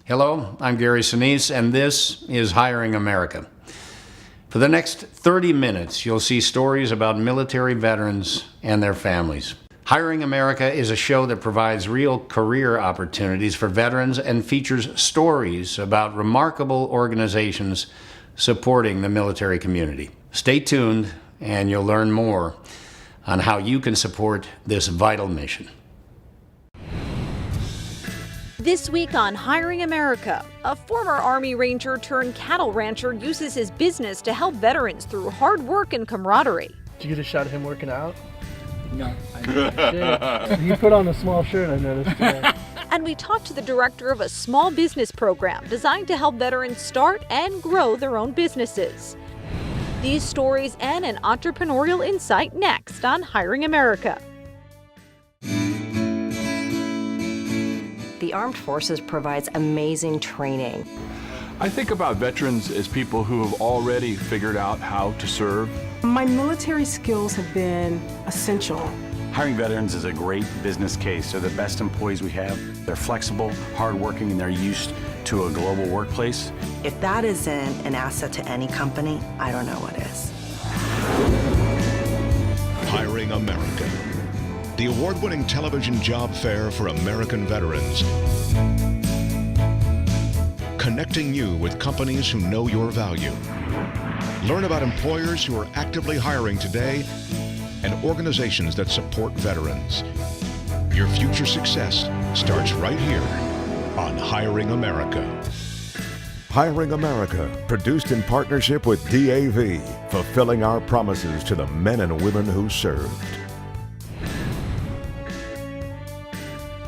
Hello, I'm Gary Sinise, and this is Hiring America. For the next 30 minutes, you'll see stories about military veterans and their families. Hiring America is a show that provides real career opportunities for veterans and features stories about remarkable organizations supporting the military community. Stay tuned, and you'll learn more on how you can support this vital mission. This week on Hiring America, a former Army Ranger turned cattle rancher uses his business to help veterans through hard work and camaraderie. Did you get a shot of him working out? No, I didn't. He put on a small shirt, I noticed today. And we talked to the director of a small business program designed to help veterans start and grow their own businesses. These stories and an entrepreneurial insight next on Hiring America. The Armed Forces provides amazing training. I think about veterans as people who have already figured out how to serve. My military skills have been essential. Hiring veterans is a great business case. They're the best employees we have. They're flexible, hardworking, and they're used to a global workplace. If that isn't an asset to any company, I don't know what is. Hiring America, the award-winning television job fair for American veterans. Connecting you with companies who know your value. Learn about employers who are actively hiring today and organizations that support veterans. Your future success starts right here on Hiring America. Hiring America, produced in partnership with DAV, fulfilling our promises to the men and women who served.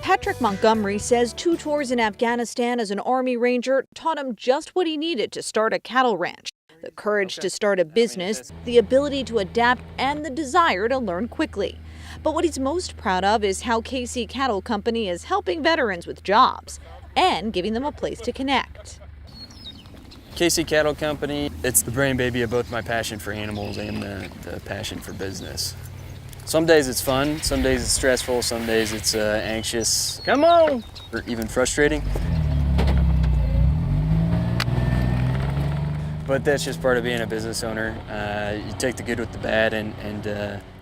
Patrick Montgomery says 2 tours in Afghanistan as an Army Ranger taught him just what he needed to start a cattle ranch. The courage to start a business, the ability to adapt, and the desire to learn quickly. But what he's most proud of is how KC Cattle Company is helping veterans with jobs and giving them a place to connect. KC Cattle Company, it's the brain baby of both my passion for animals and the passion for business. Some days it's fun, some days it's stressful, some days it's anxious, come on, or even frustrating. But that's just part of being a business owner. You take the good with the bad, and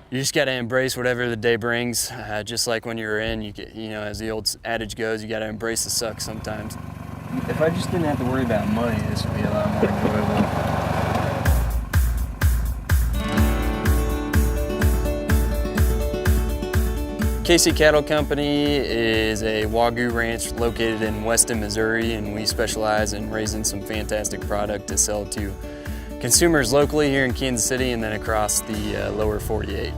you just got to embrace whatever the day brings. Just like when you're in, as the old adage goes, you got to embrace the suck sometimes. If I just didn't have to worry about money, this would be a lot more enjoyable. KC Cattle Company is a Wagyu ranch located in Weston, Missouri, and we specialize in raising some fantastic product to sell to consumers locally here in Kansas City and then across the lower 48.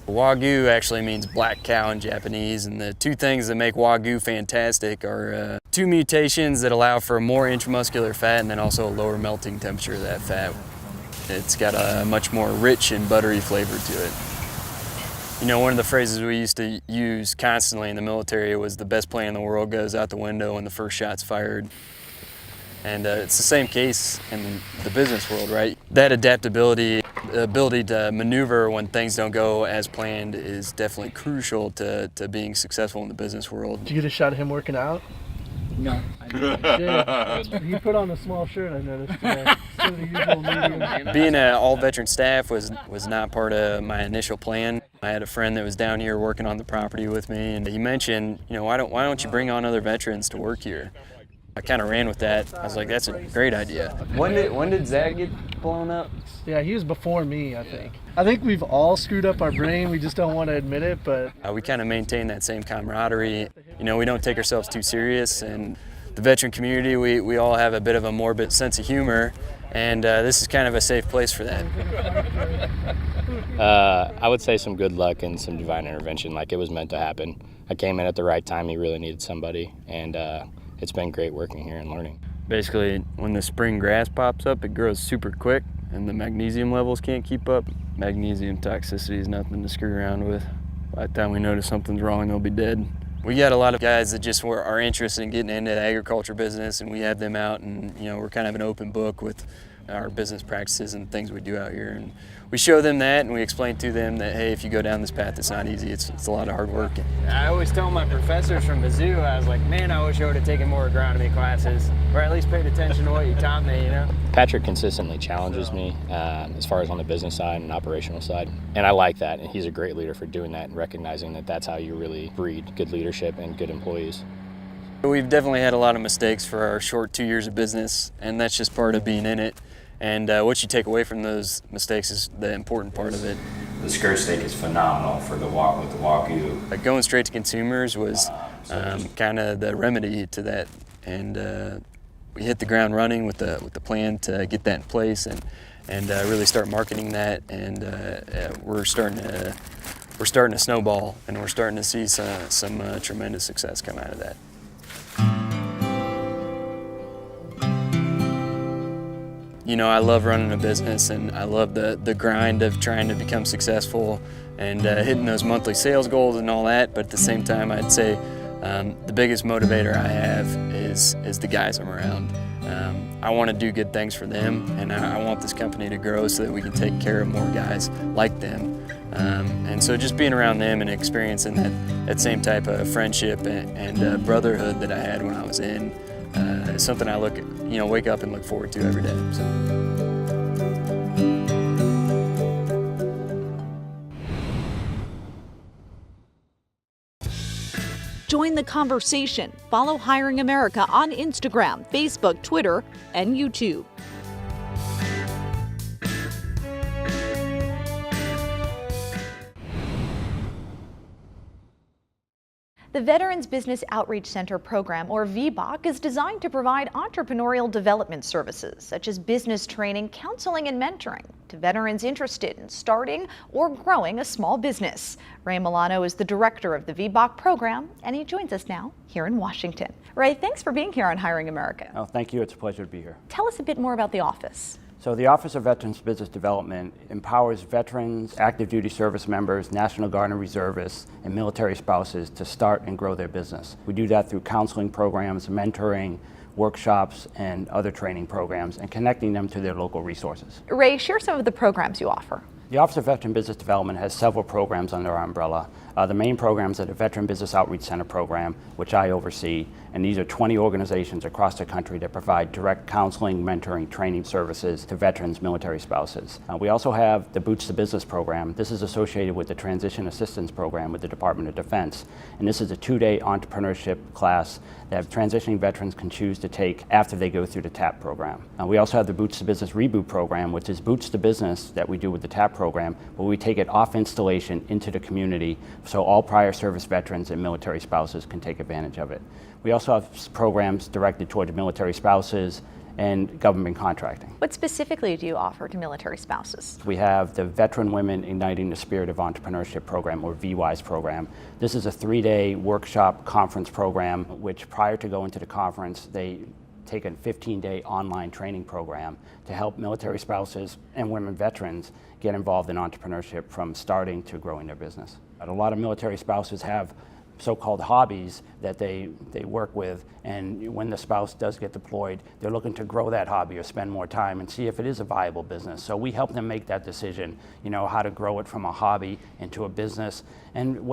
Wagyu actually means black cow in Japanese, and the 2 things that make Wagyu fantastic are 2 mutations that allow for more intramuscular fat and then also a lower melting temperature of that fat. It's got a much more rich and buttery flavor to it. One of the phrases we used to use constantly in the military was the best plane in the world goes out the window when the first shot's fired. And it's the same case in the business world, right? That adaptability, the ability to maneuver when things don't go as planned is definitely crucial to being successful in the business world. Did you get a shot of him working out? No, I didn't. He put on a small shirt, I noticed today. Instead of the usual medium. Being an all-veteran staff was not part of my initial plan. I had a friend that was down here working on the property with me, and he mentioned, why don't you bring on other veterans to work here? I kind of ran with that. I was like, that's a great idea. When did Zach get blown up? Yeah, he was before me, I think. I think we've all screwed up our brain. We just don't want to admit it, but... We kind of maintain that same camaraderie. We don't take ourselves too serious, and the veteran community, we all have a bit of a morbid sense of humor, and this is kind of a safe place for that. I would say some good luck and some divine intervention, like it was meant to happen. I came in at the right time. He really needed somebody, and it's been great working here and learning. Basically, when the spring grass pops up, it grows super quick, and the magnesium levels can't keep up. Magnesium toxicity is nothing to screw around with. By the time we notice something's wrong, they'll be dead. We got a lot of guys that just are interested in getting into the agriculture business, and we have them out, and we're kind of an open book with our business practices and things we do out here. And we show them that, and we explain to them that, hey, if you go down this path, it's not easy. It's a lot of hard work. I always tell my professors from Mizzou, I was like, man, I wish I would have taken more agronomy classes, or at least paid attention to what you taught me, you know? Patrick consistently challenges me as far as on the business side and operational side, and I like that, and he's a great leader for doing that and recognizing that that's how you really breed good leadership and good employees. We've definitely had a lot of mistakes for our short 2 years of business, and that's just part of being in it. And what you take away from those mistakes is the important part of it. The skirt steak is phenomenal for the with the Wagyu. Going straight to consumers was kind of the remedy to that, and we hit the ground running with the plan to get that in place and really start marketing that. And we're starting to snowball, and we're starting to see some tremendous success come out of that. You know, I love running a business, and I love the grind of trying to become successful and hitting those monthly sales goals and all that. But at the same time, I'd say the biggest motivator I have is the guys I'm around. I want to do good things for them, and I want this company to grow so that we can take care of more guys like them. And so just being around them and experiencing that same type of friendship and brotherhood that I had when I was in is something I wake up and look forward to every day. So. Join the conversation. Follow Hiring America on Instagram, Facebook, Twitter, and YouTube. The Veterans Business Outreach Center program, or VBOC, is designed to provide entrepreneurial development services such as business training, counseling, and mentoring to veterans interested in starting or growing a small business. Ray Milano is the director of the VBOC program, and he joins us now here in Washington. Ray, thanks for being here on Hiring America. Oh, thank you. It's a pleasure to be here. Tell us a bit more about the office. So the Office of Veterans Business Development empowers veterans, active duty service members, National Guard and reservists, and military spouses to start and grow their business. We do that through counseling programs, mentoring, workshops, and other training programs, and connecting them to their local resources. Ray, share some of the programs you offer. The Office of Veteran Business Development has several programs under our umbrella. The main programs are the Veteran Business Outreach Center program, which I oversee, and these are 20 organizations across the country that provide direct counseling, mentoring, training services to veterans, military spouses. We also have the Boots to Business program. This is associated with the Transition Assistance program with the Department of Defense, and this is a 2-day entrepreneurship class that transitioning veterans can choose to take after they go through the TAP program. We also have the Boots to Business Reboot program, which is Boots to Business that we do with the TAP program, but we take it off installation into the community so all prior service veterans and military spouses can take advantage of it. We also have programs directed toward military spouses and government contracting. What specifically do you offer to military spouses? We have the Veteran Women Igniting the Spirit of Entrepreneurship program, or VWISE program. This is a 3-day workshop conference program, which prior to going to the conference, they take a 15-day online training program to help military spouses and women veterans get involved in entrepreneurship from starting to growing their business. A lot of military spouses have so-called hobbies that they work with, and when the spouse does get deployed, they're looking to grow that hobby or spend more time and see if it is a viable business. So we help them make that decision, how to grow it from a hobby into a business, and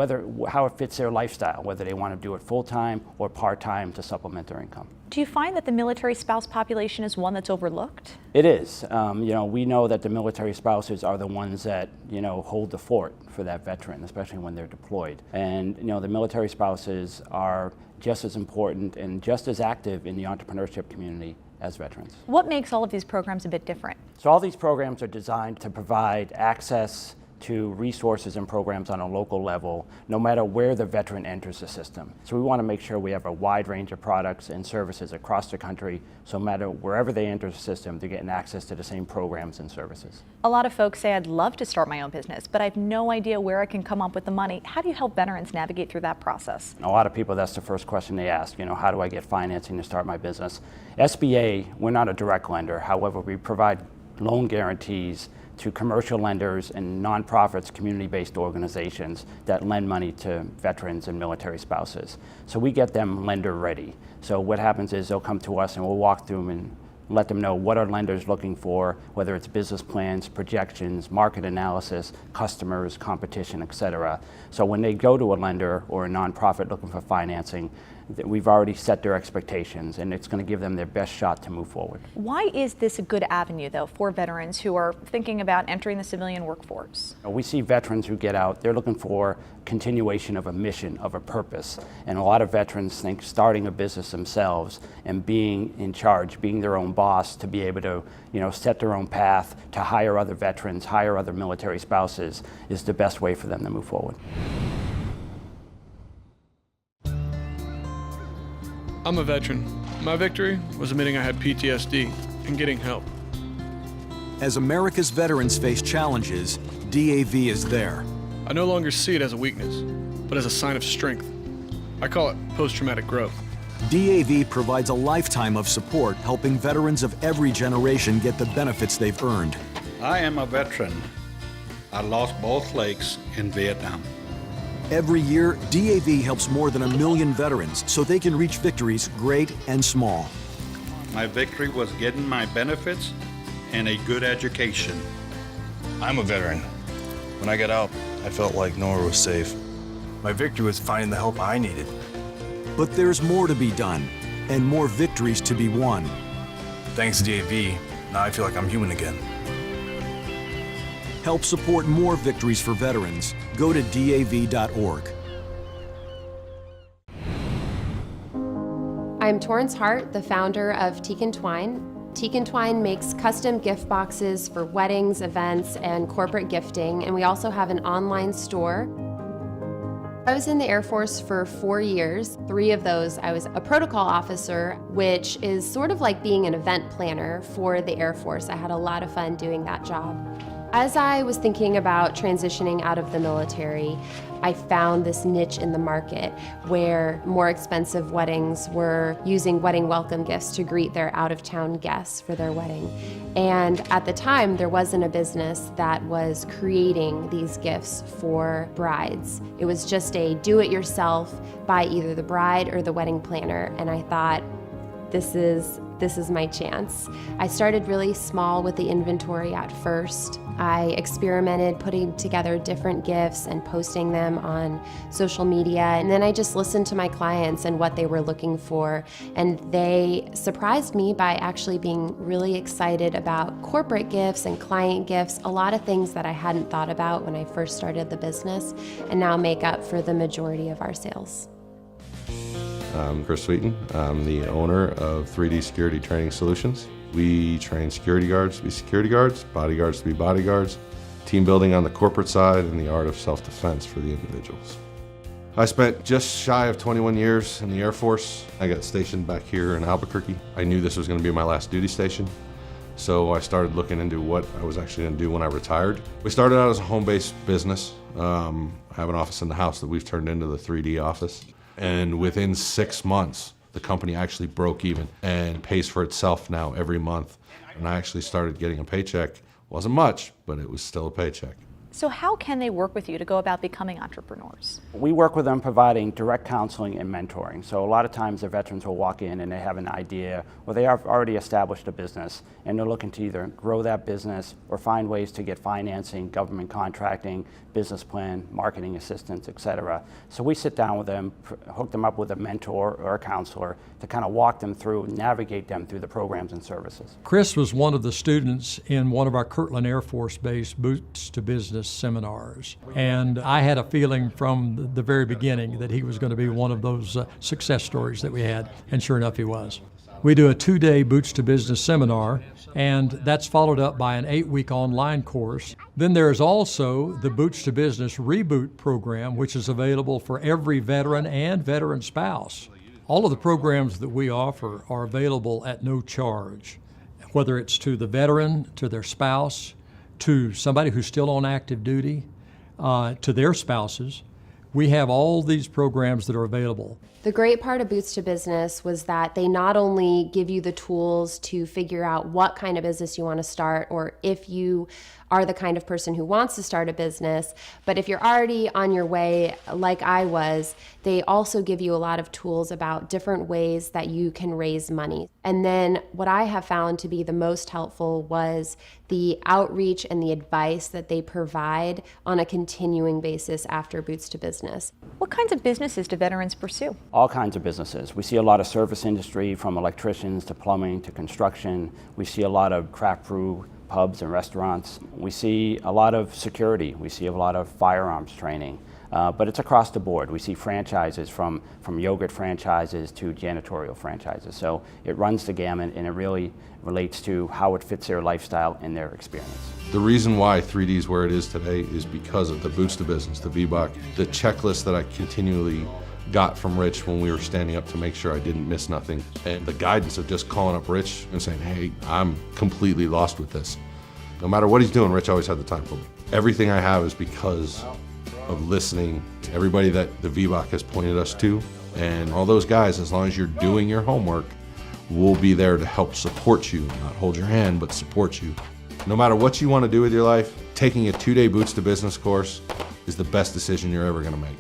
how it fits their lifestyle, whether they want to do it full-time or part-time to supplement their income. Do you find that the military spouse population is one that's overlooked? It is. We know that the military spouses are the ones that, hold the fort for that veteran, especially when they're deployed. And, the military spouses are just as important and just as active in the entrepreneurship community as veterans. What makes all of these programs a bit different? So all these programs are designed to provide access to resources and programs on a local level, no matter where the veteran enters the system. So we want to make sure we have a wide range of products and services across the country, so no matter wherever they enter the system, they're getting access to the same programs and services. A lot of folks say, I'd love to start my own business, but I have no idea where I can come up with the money. How do you help veterans navigate through that process? A lot of people, that's the first question they ask, how do I get financing to start my business? SBA, we're not a direct lender. However, we provide loan guarantees to commercial lenders and nonprofits, community-based organizations that lend money to veterans and military spouses. So we get them lender ready. So what happens is they'll come to us and we'll walk through them in let them know what are lenders looking for, whether it's business plans, projections, market analysis, customers, competition, etc. So when they go to a lender or a nonprofit looking for financing, we've already set their expectations, and it's going to give them their best shot to move forward. Why is this a good avenue, though, for veterans who are thinking about entering the civilian workforce? We see veterans who get out, they're looking for continuation of a mission, of a purpose. And a lot of veterans think starting a business themselves and being in charge, being their own boss, to be able to, set their own path, to hire other veterans, hire other military spouses, is the best way for them to move forward. I'm a veteran. My victory was admitting I had PTSD and getting help. As America's veterans face challenges, DAV is there. I no longer see it as a weakness, but as a sign of strength. I call it post-traumatic growth. DAV provides a lifetime of support, helping veterans of every generation get the benefits they've earned. I am a veteran. I lost both legs in Vietnam. Every year, DAV helps more than 1 million veterans so they can reach victories great and small. My victory was getting my benefits and a good education. I'm a veteran. When I got out, I felt like nowhere was safe. My victory was finding the help I needed. But there's more to be done and more victories to be won. Thanks to DAV, now I feel like I'm human again. Help support more victories for veterans. Go to DAV.org. I'm Torrance Hart, the founder of Teak Entwine. Teak Entwine makes custom gift boxes for weddings, events, and corporate gifting, and we also have an online store. I was in the Air Force for 4 years. 3 of those I was a protocol officer, which is sort of like being an event planner for the Air Force. I had a lot of fun doing that job. As I was thinking about transitioning out of the military, I found this niche in the market where more expensive weddings were using wedding welcome gifts to greet their out-of-town guests for their wedding. And at the time, there wasn't a business that was creating these gifts for brides. It was just a do-it-yourself by either the bride or the wedding planner, and I thought, this is my chance. I started really small with the inventory at first. I experimented putting together different gifts and posting them on social media, and then I just listened to my clients and what they were looking for, and they surprised me by actually being really excited about corporate gifts and client gifts, a lot of things that I hadn't thought about when I first started the business, and now make up for the majority of our sales. I'm Chris Sweeten. I'm the owner of 3D Security Training Solutions. We train security guards to be security guards, bodyguards to be bodyguards, team building on the corporate side, and the art of self-defense for the individuals. I spent just shy of 21 years in the Air Force. I got stationed back here in Albuquerque. I knew this was going to be my last duty station, so I started looking into what I was actually going to do when I retired. We started out as a home-based business. I have an office in the house that we've turned into the 3D office. And within 6 months, the company actually broke even and pays for itself now every month. And I actually started getting a paycheck. Wasn't much, but it was still a paycheck. So how can they work with you to go about becoming entrepreneurs? We work with them providing direct counseling and mentoring. So a lot of times the veterans will walk in and they have an idea, or they have already established a business, and they're looking to either grow that business or find ways to get financing, government contracting, business plan, marketing assistance, etc. So we sit down with them, hook them up with a mentor or a counselor to kind of walk them through, navigate them through the programs and services. Chris was one of the students in one of our Kirtland Air Force Base Boots to Business seminars. And I had a feeling from the very beginning that he was going to be one of those success stories that we had, and sure enough he was. We do a 2-day Boots to Business seminar, and that's followed up by an 8-week online course. Then there's also the Boots to Business Reboot program, which is available for every veteran and veteran spouse. All of the programs that we offer are available at no charge, whether it's to the veteran, to their spouse, to somebody who's still on active duty, to their spouses. We have all these programs that are available. The great part of Boots to Business was that they not only give you the tools to figure out what kind of business you want to start, or if you are the kind of person who wants to start a business. But if you're already on your way, like I was, they also give you a lot of tools about different ways that you can raise money. And then what I have found to be the most helpful was the outreach and the advice that they provide on a continuing basis after Boots to Business. What kinds of businesses do veterans pursue? All kinds of businesses. We see a lot of service industry, from electricians to plumbing to construction. We see a lot of craft brew pubs and restaurants. We see a lot of security. We see a lot of firearms training. But it's across the board. We see franchises from yogurt franchises to janitorial franchises. So it runs the gamut, and it really relates to how it fits their lifestyle and their experience. The reason why 3D is where it is today is because of the Boots to Business, the VBOC, the checklist that I continually got from Rich when we were standing up to make sure I didn't miss nothing, and the guidance of just calling up Rich and saying, hey, I'm completely lost with this. No matter what he's doing, Rich always had the time for me. Everything I have is because of listening to everybody that the VBOC has pointed us to, and all those guys, as long as you're doing your homework, we'll be there to help support you, not hold your hand, but support you. No matter what you want to do with your life, taking a 2-day Boots to Business course is the best decision you're ever going to make.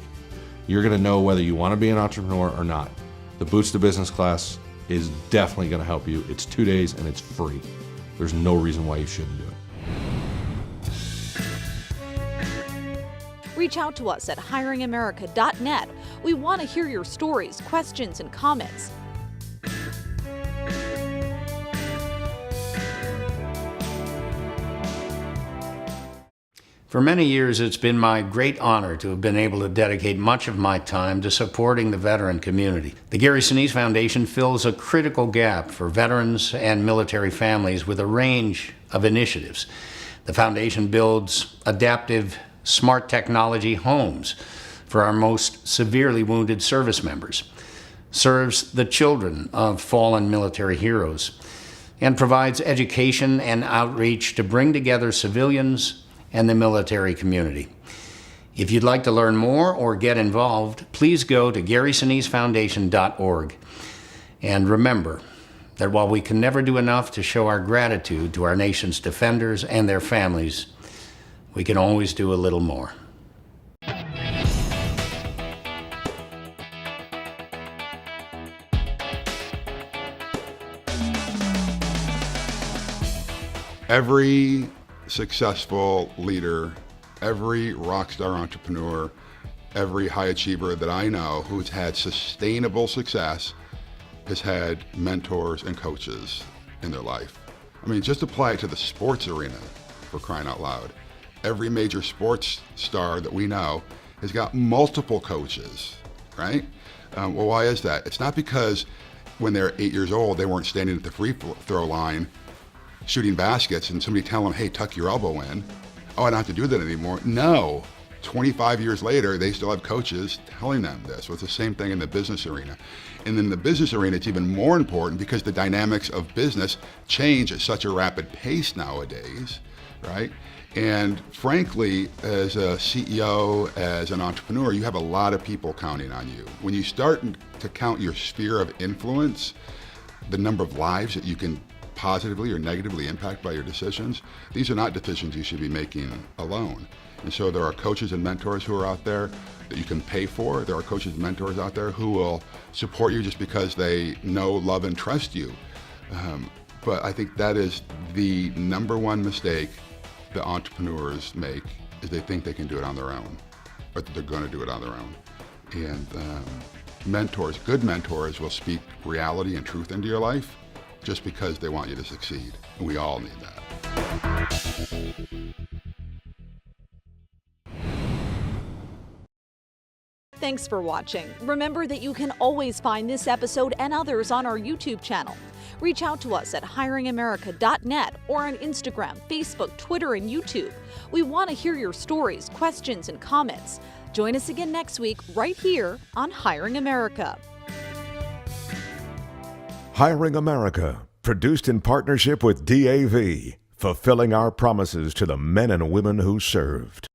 You're going to know whether you want to be an entrepreneur or not. The Boots to Business class is definitely going to help you. It's 2 days and it's free. There's no reason why you shouldn't do it. Reach out to us at hiringamerica.net. We want to hear your stories, questions, and comments. For many years, it's been my great honor to have been able to dedicate much of my time to supporting the veteran community. The Gary Sinise Foundation fills a critical gap for veterans and military families with a range of initiatives. The foundation builds adaptive, smart technology homes for our most severely wounded service members, serves the children of fallen military heroes, and provides education and outreach to bring together civilians and the military community. If you'd like to learn more or get involved, please go to GarySiniseFoundation.org. And remember that while we can never do enough to show our gratitude to our nation's defenders and their families, we can always do a little more. Every successful leader, every rock star entrepreneur, every high achiever that I know who's had sustainable success has had mentors and coaches in their life. I mean, just apply it to the sports arena, for crying out loud. Every major sports star that we know has got multiple coaches, right? Well, why is that? It's not because when they're 8 years old, they weren't standing at the free throw line shooting baskets and somebody telling them, hey, tuck your elbow in. Oh, I don't have to do that anymore. No, 25 years later, they still have coaches telling them this. Well, it's the same thing in the business arena. And in the business arena, it's even more important because the dynamics of business change at such a rapid pace nowadays, right? And frankly, as a CEO, as an entrepreneur, you have a lot of people counting on you. When you start to count your sphere of influence, the number of lives that you can positively or negatively impact by your decisions, these are not decisions you should be making alone. And so there are coaches and mentors who are out there that you can pay for. There are coaches and mentors out there who will support you just because they know, love, and trust you. But I think that is the number one mistake that entrepreneurs make, is they think they can do it on their own, or that they're going to do it on their own. And mentors, good mentors, will speak reality and truth into your life just because they want you to succeed. And we all need that. Thanks for watching. Remember that you can always find this episode and others on our YouTube channel. Reach out to us at hiringamerica.net or on Instagram, Facebook, Twitter, and YouTube. We want to hear your stories, questions, and comments. Join us again next week right here on Hiring America. Hiring America, produced in partnership with DAV, fulfilling our promises to the men and women who served.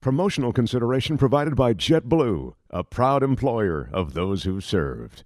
Promotional consideration provided by JetBlue, a proud employer of those who served.